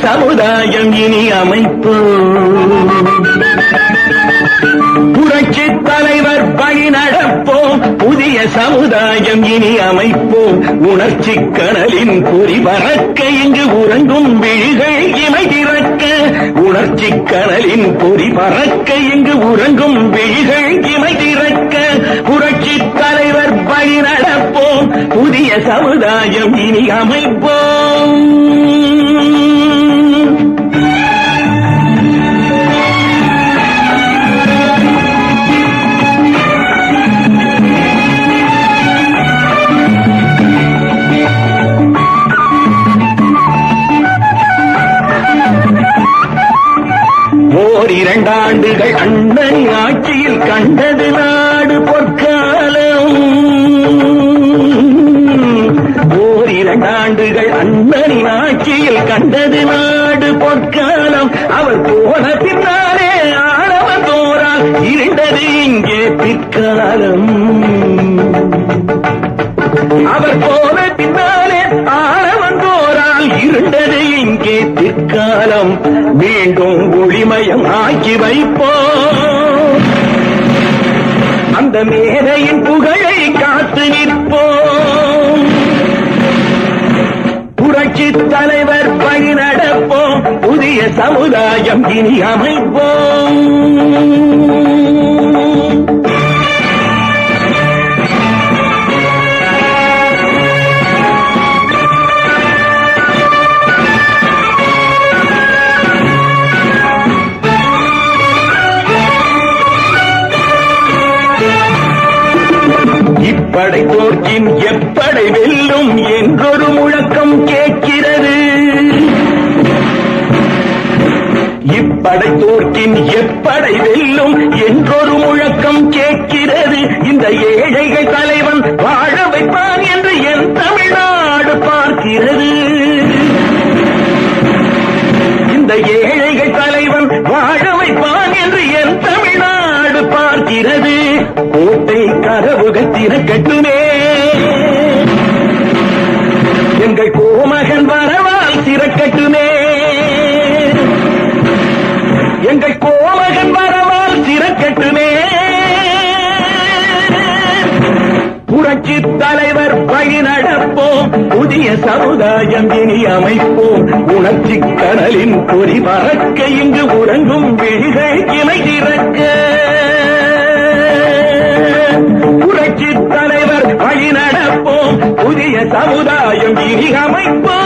சமுதாயம் இனி அமைப்போம். புரட்சி தலைவர் வழி நடப்போம். புதிய சமுதாயம் இனி அமைப்போம். உணர்ச்சி கடலின் பொறி பறக்க இங்கு உறங்கும் விழிகள் இமை திறக்க. உணர்ச்சி கடலின் பொறி பறக்க இங்கு உறங்கும் விழிகள் இமை திறக்க. புரட்சி தலைவர் வழி நடப்போம். புதிய சமுதாயம் இனி அமைப்போம். இரண்டாண்டுகள் அண்ணன் ஆட்சியில் கண்டது நாடு பொற்காலம். இரண்டாண்டுகள் அண்ணனின் ஆட்சியில் கண்டது நாடு பொற்காலம். அவர் போன பின்னாலே ஆளவன் தோறால் இருண்டது இங்கே பிற்காலம். அவர் போன பின்னாலே ஆளவன் தோறால் இருண்டது இங்கே பிற்காலம். மீண்டும் ஒளிமயம் ஆக்கி வைப்போம். அந்த மேதையின் புகழை காத்து நிற்போம். புரட்சி தலைவர் வழி நடப்போம். புதிய சமுதாயம் இனி அமைப்போம். இப்படை தோற்கின் எப்படை வெல்லும் என்றொரு முழக்கம் கேட்கிறது. இப்படை தோற்கின் எப்படை வெல்லும் என்றொரு முழக்கம் கேட்கிறது. இந்த ஏழைகள் தலைவன் வாழ வைப்பான் என்று என் தமிழ்நாடு பார்க்கிறது. இந்த ஏழைகள் தலைவன் வாழ வைப்பான் என்று என் தமிழ்நாடு பார்க்கிறது. கோட்டை கதவுகள் திறக்கட்டுமே. எங்கள் கோமகன் வரவால் திறக்கட்டுமே. எங்கள் கோமகன் வரவால் திறக்கட்டுமே. புரட்சி தலைவர் வழி நடப்போம். புதிய சமுதாயம் இனி அமைப்போம். உணர்ச்சி கடலின் பொறி பறக்க இங்கு உறங்கும் விழிகள் இமை திறக்க. புரட்சி தலைவர் வழி நடப்போம். புதிய சமுதாயம் இனி அமைப்போம்.